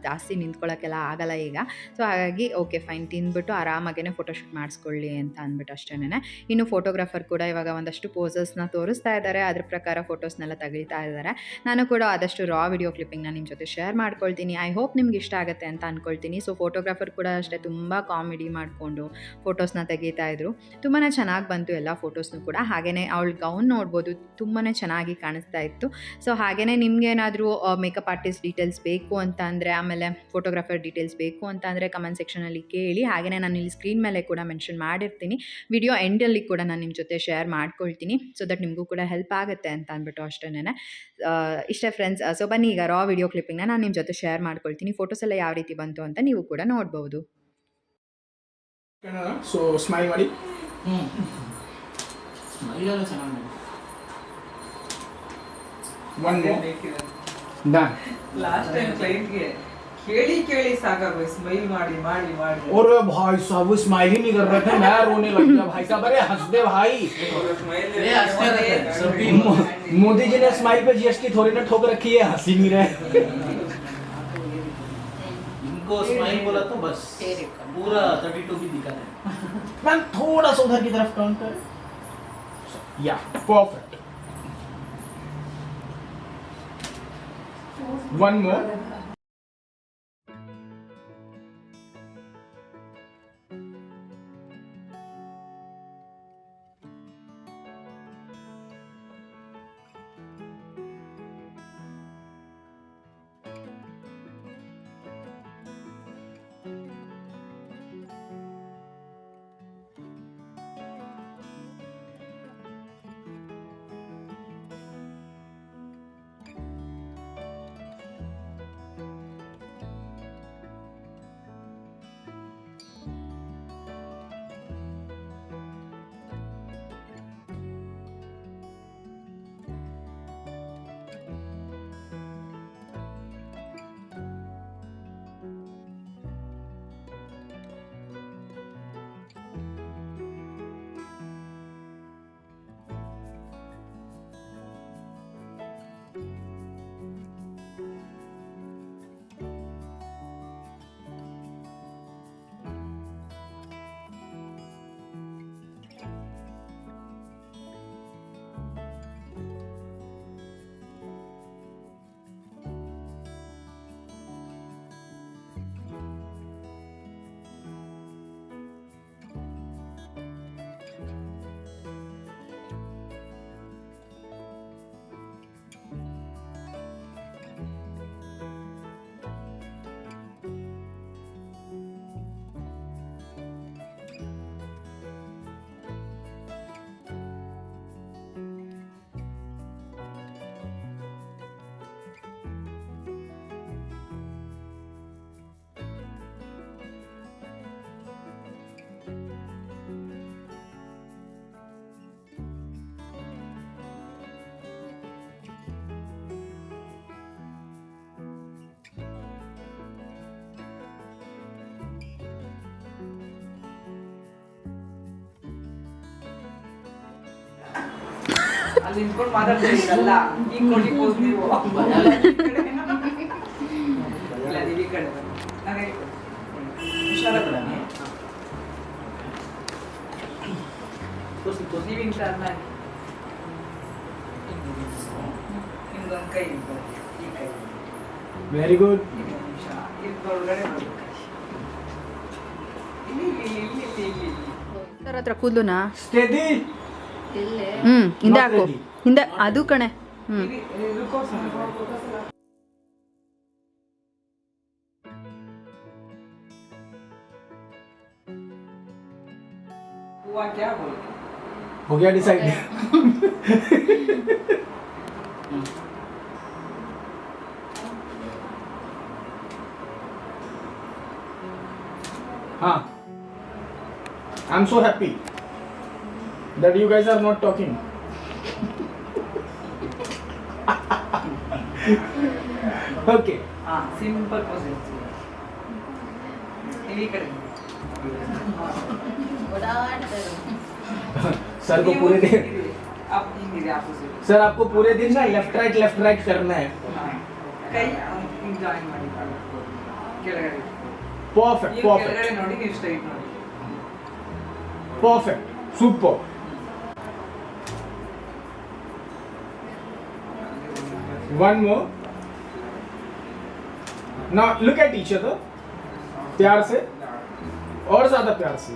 ಜಾಸ್ತಿ ನಿಂತ್ಕೊಳ್ಳೋಕ್ಕೆಲ್ಲ ಆಗಲ್ಲ ಈಗ. ಸೊ ಹಾಗಾಗಿ ಓಕೆ ಫೈನ್, ತಿಂದ್ಬಿಟ್ಟು ಆರಾಮಾಗೇ ಫೋಟೋಶೂಟ್ ಮಾಡಿಸ್ಕೊಳ್ಳಿ ಅಂತ ಅಂದ್ಬಿಟ್ಟು ಅಷ್ಟೇನೆ. ಇನ್ನು ಫೋಟೋಗ್ರಾಫರ್ ಕೂಡ ಇವಾಗ ಒಂದಷ್ಟು ಪೋಸಸ್ನ ತೋರಿಸ್ತಾ ಇದ್ದಾರೆ, ಅದ್ರ ಪ್ರಕಾರ ಫೋಟೋಸ್ನೆಲ್ಲ ತೆಗಿತಾ ಇದ್ದಾರೆ. ನಾನು ಕೂಡ ಆದಷ್ಟು ರಾ ವಿಡಿಯೋ ಕ್ಲಿಪ್ಪಿಂಗ್ನ ನಿಮ್ಮ ಜೊತೆ ಶೇರ್ ಮಾಡ್ಕೊಳ್ತೀನಿ. ಐ ಹೋಪ್ ನಿಮ್ಗೆ ಇಷ್ಟ ಆಗುತ್ತೆ ಅಂತ ಅಂದ್ಕೊಳ್ತೀನಿ. ಸೊ ಫೋಟೋಗ್ರಾಫರ್ ಕೂಡ ಅಷ್ಟೇ ತುಂಬ ಕಾಮಿಡಿ ಮಾಡಿಕೊಂಡು ಫೋಟೋಸ್ನ ತೆಗಿತಾ ಇದ್ರು. ತುಂಬಾ ಚೆನ್ನಾಗಿ ಬಂತು ಎಲ್ಲ ಫೋಟೋಸ್ನು ಕೂಡ. ಹಾಗೆಯೇ ಅವಳ ಗೌನ್ ನೋಡ್ಬೋದು, ತುಂಬಾ ಚೆನ್ನಾಗಿ ಕಾಣಿಸ್ತಾ ಇತ್ತು. ಸೊ ಹಾಗೆಯೇ ನಿಮ್ಗೇನಾದರೂ ಮೇಕಪ್ ಆರ್ಟಿಸ್ಟ್ ಡೀಟೇಲ್ಸ್ ಬೇಕು ಅಂತ ಅಂದರೆ, ಆಮೇಲೆ ಫೋಟೋಗ್ರಾಫರ್ ಡೀಟೇಲ್ಸ್ ಬೇಕು ಅಂತ ಅಂದರೆ ಕಮೆಂಟ್ ಸೆಕ್ಷನಲ್ಲಿ ಕೇಳಿ. ಹಾಗೆಯೇ ನಾನು ಇಲ್ಲಿ ಸ್ಕ್ರೀನ್ ಮೇಲೆ ಕೂಡ ಮೆನ್ಷನ್ ಮಾಡಿರ್ತೀನಿ. ವಿಡಿಯೋ ಎಂಡಲ್ಲಿ ಕೂಡ ನಾನು ನಿಮ್ಮ ಜೊತೆ ಶೇರ್ ಮಾಡ್ಕೊಳ್ತೀನಿ, ಸೊ ದಟ್ ನಿಮಗೂ ಕೂಡ ಹೆಲ್ಪ್ ಆಗುತ್ತೆ ಅಂತ ಅಂದ್ಬಿಟ್ಟು ಅಷ್ಟೇನೆ. ಇಷ್ಟೇ ಫ್ರೆಂಡ್ಸ್. ಸೊ ಬನ್ನಿ ಈಗ ರಾ ವಿಡಿಯೋ ಕ್ಲಿಪ್ಪಿಂಗ್ನ ನಾನು ನಿಮ್ಮ ಜೊತೆ ಶೇರ್ ಮಾಡ್ಕೊಳ್ತೀನಿ. ಫೋಟೋಸ್ ಎಲ್ಲ ಯಾವ ರೀತಿ ಬಂತು ಅಂತ ನೀವು ಕೂಡ ನೋಡ್ಬೋದು. ಸೊ ಸ್ಮೈಲ್ ಮಾಡಿ. ಸ್ಮೈಲ್ ಎಲ್ಲ ಚೆನ್ನಾಗಿ ಒನ್ ಡನ್. ಲಾಸ್ಟ್ ಟೈಮ್ ಕ್ಲೈಂಟ್ಗೆ ಕೇಳಿ ಸಾಕಾಗೋಯ್ತು, स्माइल ಮಾಡಿ ಮಾಡಿ ಮಾಡಿ. और भाई साहब वो स्माइल ही नहीं कर रहे थे, मैं रोने लग गया भाई साहब. अरे हंस दे भाई, मोदी जी ने स्माइल पे जीएसटी थोड़ी ना ठोक रखी है, हंस ही नहीं रहे. इनको स्माइल बोला तो बस पूरा 32 भी दिखा है. मैम थोड़ा सा उधर की तरफ टर्न कर. या परफेक्ट. One more. ಅಲ್ಲಿ ನಿಂತ್ಕೊಂಡು ಮಾತಾಡ್ತಿರಲ್ಲ, ಈಗ ಕೊಡಿ ಪೋಸ್ ನೀವು. ಇಲ್ಲ ನೀವು ಈ ಕಡೆ ಬನ್ನಿ, ನಾನು ಹೇಳ್ಕೊಡ್ತೀನಿ. ಹುಷಾರಾಗಿ ಬನ್ನಿ. ನೀವು ಇಂತ ಅಲ್ಲ, ನಿಮ್ದೊಂದು ಕೈ ಇರ್ಬೋದು, ಈ ಕೈ वेरी गुड. ನಿಮಿಷ ಇದ್ರೊಳಗಡೆ ಬರ್ಬೇಕು. ಇಲ್ಲಿ ಇಲ್ಲಿ ಇಲ್ಲಿ ಇಲ್ಲಿ ಇಲ್ಲಿ ಸರ್ ಹತ್ರ ಕೂದಲುನಾ स्टेडी. ಹಿಂದೆ ಹಾಕು, ಹಿಂದೆ ಅದು ಕಣೆ. ಇಲ್ಲಿ रुको सुनो. हुआ क्या बोल हो गया डिसाइड. हाँ, I'm so happy that you guys are not talking. Okay हाँ सिंपल पोज ಈ ಕಡೆ सर को पूरे दिन आप ಹಿಂಗಿದೆ ಆಪೋಸಿಟ್ सर आपको पूरे दिन ना लेफ्ट राइट करना है ಕೈ ಹಿಂಗೆ ಜಾಯಿನ್ ಮಾಡಿ ಕೆಳಗಡೆ परफेक्ट ನೀವು परफेक्ट ಕೆಳಗಡೆ ನೋಡಿ ನೀವು ಸ್ಟ್ರೈಟ್ ನೋಡಿ perfect super one more now look at each other प्यार से और ज्यादा प्यार से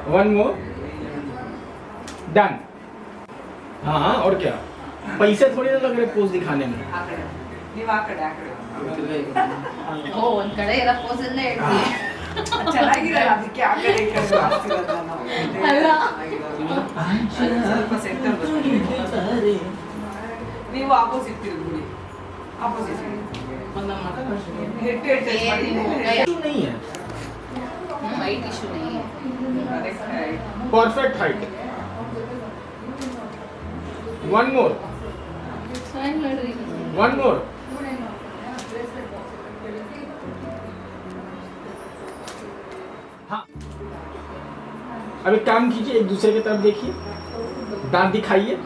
वन मोर डन हाँ और क्या पैसे थोड़ी ना लग रहे पोज दिखाने में ಆ ಕಡೆ ನೀವು ಆ ಕಡೆ ಓ ಒಂದ್ ಕಡೆ ಇರೋ ಪೋಸ್ ಎಲ್ಲ ಹೇಳ್ತೀನಿ ಚೆನ್ನಾಗಿರಲ್ಲ ಅದಕ್ಕೆ ಆ ಕಡೆ ಈ ಕಡೆ ಮಾಡ್ತಿರೋದು ನಾವು. ಅಲ್ಲ. ಸ್ವಲ್ಪ ಸೆಂಟರ್ ನೀವು ಆಪೋಸಿಟ್ ತಿರುಗಿ ಆಪೋಸಿಟ್ ಹೆಡ್ ಹೆಡ್ ಟಚ್ ಮಾಡಿ इशू नहीं है ವೈಟ್ ಇಶ್ಯೂ ಕರೆಕ್ಟ್ ಆಯ್ತು perfect height one more one more हाँ अब एक काम कीजिए एक दूसरे की तरफ देखिए दांत दिखाइए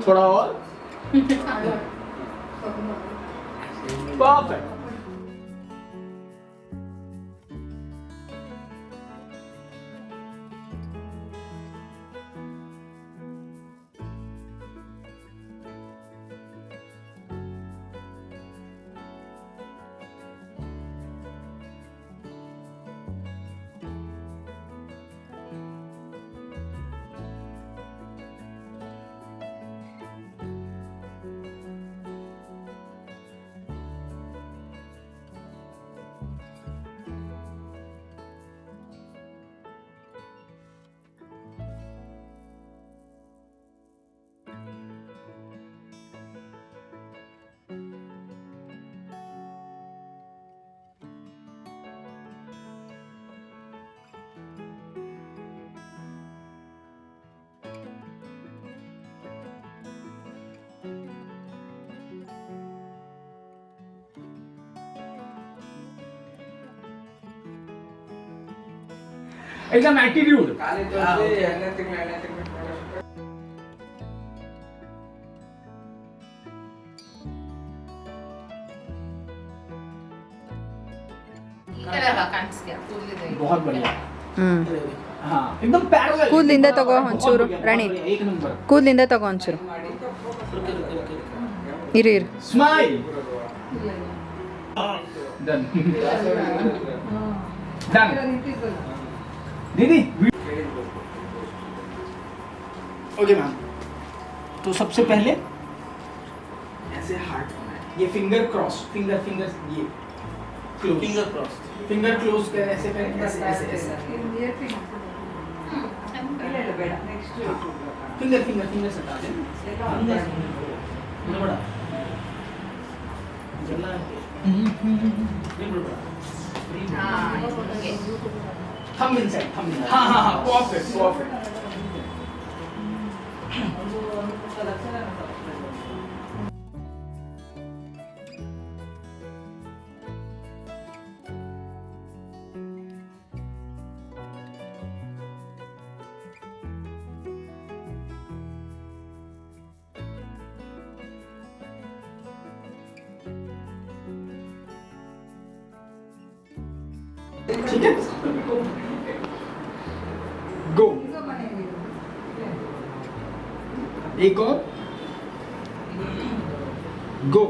थोड़ा और परफेक्ट एकदम एटीट्यूड ಕಾಲೇಜ್ ಎರಡನೇ ತಿಂಗಳು ಈ ಕಡೆ ಅಲ್ಲ ಕಾಣಿಸ್ತೀಯ ಕೂದಲಿದೆ बहुत बढ़िया ಹ್ಞೂ हाँ एकदम पैरेलल ಕೂದ್ಲಿಂದ ತಗೋ ಒಂಚೂರು ರಾಣಿ एक नंबर ಕೂದ್ಲಿಂದ ತಗೋ ಒಂಚೂರು ಇರು ಇರು स्माइल डन डन दीदी ओके मैम तो सबसे पहले ऐसे हार्ट ये फिंगर क्रॉस फिंगर ये क्लोज फिंगर क्लोज कर ऐसे करें ऐसे ऐसे ऐसे ಇಲ್ಲ ಇಲ್ಲ ಬೇಡ ನೆಕ್ಸ್ಟ್ फिंगर हटा दें बड़ा थंब इनसाइड हाँ परफेक्ट ठीक है गो एक और गो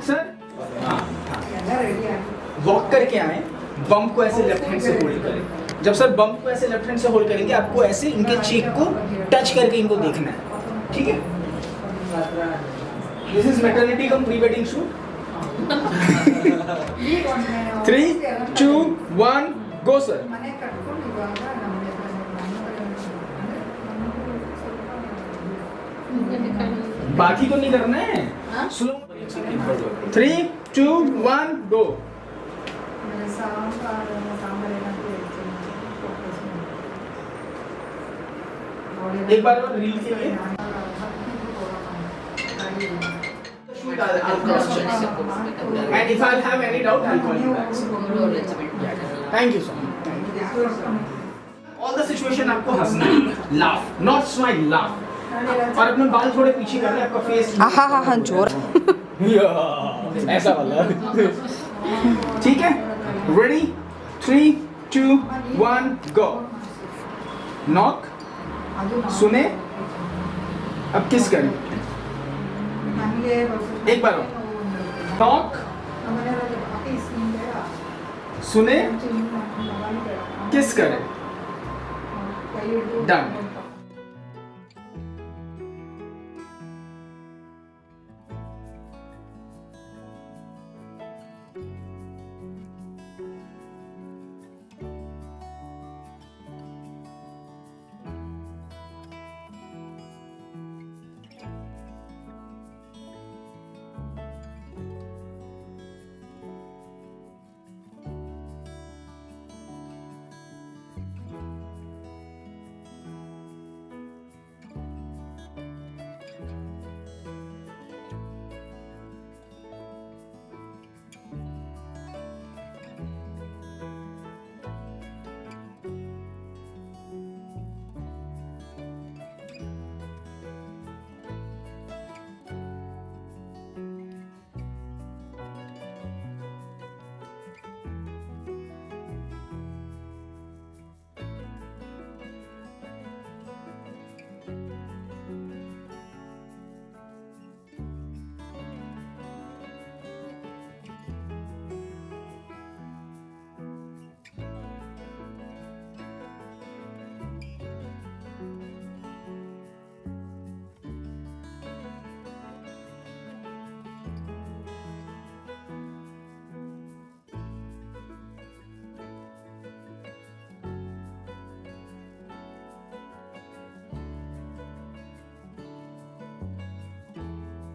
सर वॉक करके आए बम को ऐसे लेफ्ट हैंड से होल्ड करें जब सर बम को ऐसे लेफ्ट हैंड से होल्ड करेंगे आपको ऐसे इनके चीक को टच करके इनको देखना है ठीक है this is maternity come pre wedding shoot 3 2 1 go sir ಮನೆ ಕಟ್ಕೊಂಡು ಇವಾಗ ನಮ್ಮ बाकी को नहीं करना है हाँ? स्लो 3 2 1 गो ಸಾಂಬಾರು ಏನಾದರೂ ಹೇಳ್ತೀನಿ एक बार और रील के लिए and if I'll have any doubt I'll call you back. Thank you so much. All the situation आपको हंसना है, laugh, not smile, laugh. और अपने बाल थोड़े पीछे कर ले, आपका फेस हाँ जोर ऐसा वाला ठीक है. रेडी 3 2 1 गो. नॉक. सुने. अब किस करें. एक बार और. नॉक. सुने. किस करें. डन.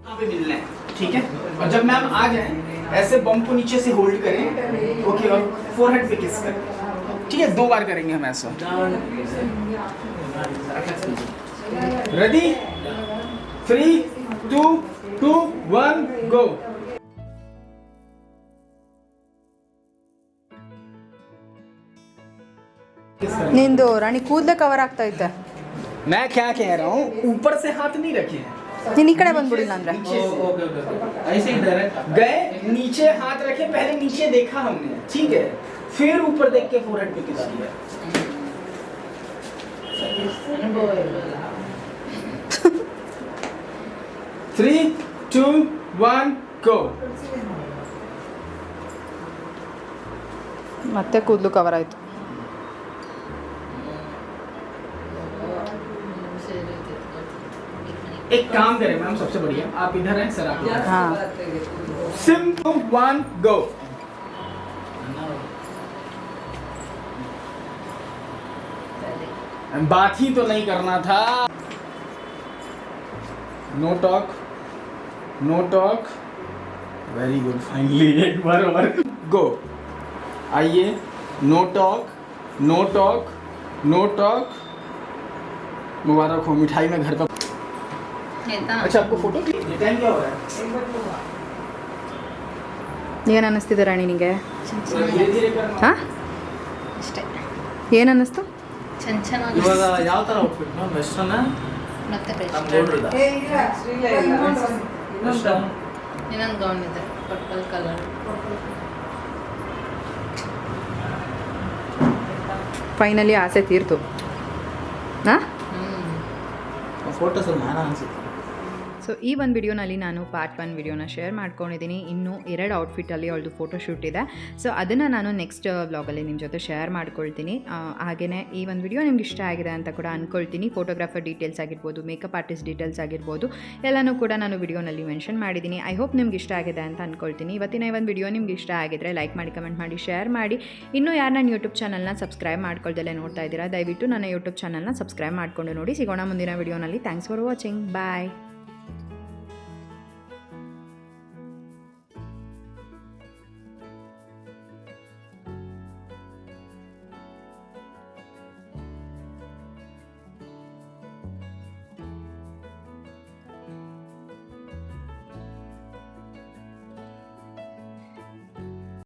यहाँ पे मिलना है, ठीक है. और जब मैम आ जाए ऐसे बम को नीचे से होल्ड करें. ओके. और फोरहेड पे किस करें. ठीक है. 2 बार करेंगे हम ऐसा. रेडी 3 2 2 1 गो. ನಿಂದು ರಾಣಿ ಕೂದಲೇ ಕವರ್ ಆಗ್ತಾ ಇದ್ದೆ. मैं क्या कह रहा हूँ, ऊपर से हाथ नहीं रखे हैं. ನೀನು ಈ ಕಡೆ ಬಂದ್ಬಿಡಿಲ್ಲ ಅಂದ್ರೆ ऐसे ही डायरेक्ट गए नीचे हाथ रखे. पहले नीचे देखा हमने, ठीक है. फिर ऊपर देख के फोरहेड पे किस किया. 3 2 1 गो. ಮತ್ತೆ ಕೂದಲು ಕವರ್ ಆಯಿತು. एक काम करें मैम, सबसे बढ़िया आप इधर हैं सर. आप हाँ सिंपल 1 गो. बात ही तो नहीं करना था. No talk. No talk. Very good. Finally एक बार और गो. आइए. No talk. No talk. No talk. मुबारक हो, मिठाई में घर का. अच्छा आपको फोटो टाइम क्या हो रहा है. ಏನು ಅನ್ನಿಸ್ತಿದೆ ರಾಣಿ ನಿನಗೆ. धीरे धीरे करना. ಹಾಂ ಅಷ್ಟೇ. ಏನು ಅನ್ನಿಸ್ತು. ಚೆನ್ನಾಗಿ ಇವಾಗ ಯಾವ ತರ ಔಟ್ಫಿಟ್ ಮ್ಯಾಮ್. ವೆಸ್ಟರ್ನ್ ಮತ್ತೆ ನಮ್ಮ ಗೋಲ್ಡ್ ಇನ್ನೊಂದು ಗೌನ್ ಇದೆ ಪರ್ಪಲ್ ಕಲರ್. ಫೈನಲಿ ಆಸೆ ತೀರ್ತು. ಹಾಂ ಫೋಟೋಸ್ ನಾನು ಅನ್ಸುತ್ತೆ. ಸೊ ಈ ಒಂದು ವಿಡಿಯೋನಲ್ಲಿ ನಾನು ಪಾರ್ಟ್ 1 ವಿಡಿಯೋನ ಶೇರ್ ಮಾಡ್ಕೊಂಡಿದ್ದೀನಿ. ಇನ್ನೂ 2 ಔಟ್ಫಿಟ್ಟಲ್ಲಿ ಅವಳದು ಫೋಟೋಶೂಟ್ ಇದೆ. ಸೊ ಅದನ್ನು ನಾನು ನೆಕ್ಸ್ಟ್ ವ್ಲಾಗಲ್ಲಿ ನಿಮ್ಮ ಜೊತೆ ಶೇರ್ ಮಾಡ್ಕೊಳ್ತೀನಿ. ಹಾಗೆಯೇ ಈ ಒಂದು ವಿಡಿಯೋ ನಿಮ್ಗೆ ಇಷ್ಟ ಆಗಿದೆ ಅಂತ ಕೂಡ ಅಂದ್ಕೊಳ್ತೀನಿ. ಫೋಟೋಗ್ರಾಫರ್ ಡೀಟೇಲ್ಸ್ ಆಗಿರ್ಬೋದು, ಮೇಕಪ್ ಆರ್ಟಿಸ್ಟ್ ಡೀಟೇಲ್ಸ್ ಆಗಿರ್ಬೋದು, ಎಲ್ಲನೂ ಕೂಡ ನಾನು ವಿಡಿಯೋನಲ್ಲಿ ಮೆನ್ಷನ್ ಮಾಡಿದ್ದೀನಿ. ಐ ಹೋಪ್ ನಿಮ್ಗೆ ಇಷ್ಟ ಆಗಿದೆ ಅಂತ ಅಂದ್ಕೊಳ್ತೀನಿ. ಇವತ್ತಿನ ಈ ಒಂದು ವಿಡಿಯೋ ನಿಮ್ಗೆ ಇಷ್ಟ ಆಗಿದ್ರೆ ಲೈಕ್ ಮಾಡಿ, ಕಮೆಂಟ್ ಮಾಡಿ, ಶೇರ್ ಮಾಡಿ. ಇನ್ನೂ ಯಾರು ನನ್ನ ಯೂಟ್ಯೂಬ್ ಚಾನಲ್ನ ಸಬ್ಸ್ಕ್ರೈಬ್ ಮಾಡ್ಕೊಳ್ದಲ್ಲೇ ನೋಡ್ತಾ ಇದ್ದೀರಾ, ದಯವಿಟ್ಟು ನನ್ನ ಯೂಟ್ಯೂಬ್ ಚಾನಲ್ನ ಸಬ್ಸ್ಕ್ರೈಬ್ ಮಾಡಿಕೊಂಡು ನೋಡಿ. ಸಿಗೋಣ ಮುಂದಿನ ವಿಡಿಯೋನಲ್ಲಿ. Thanks for watching. ಬಾಯ್.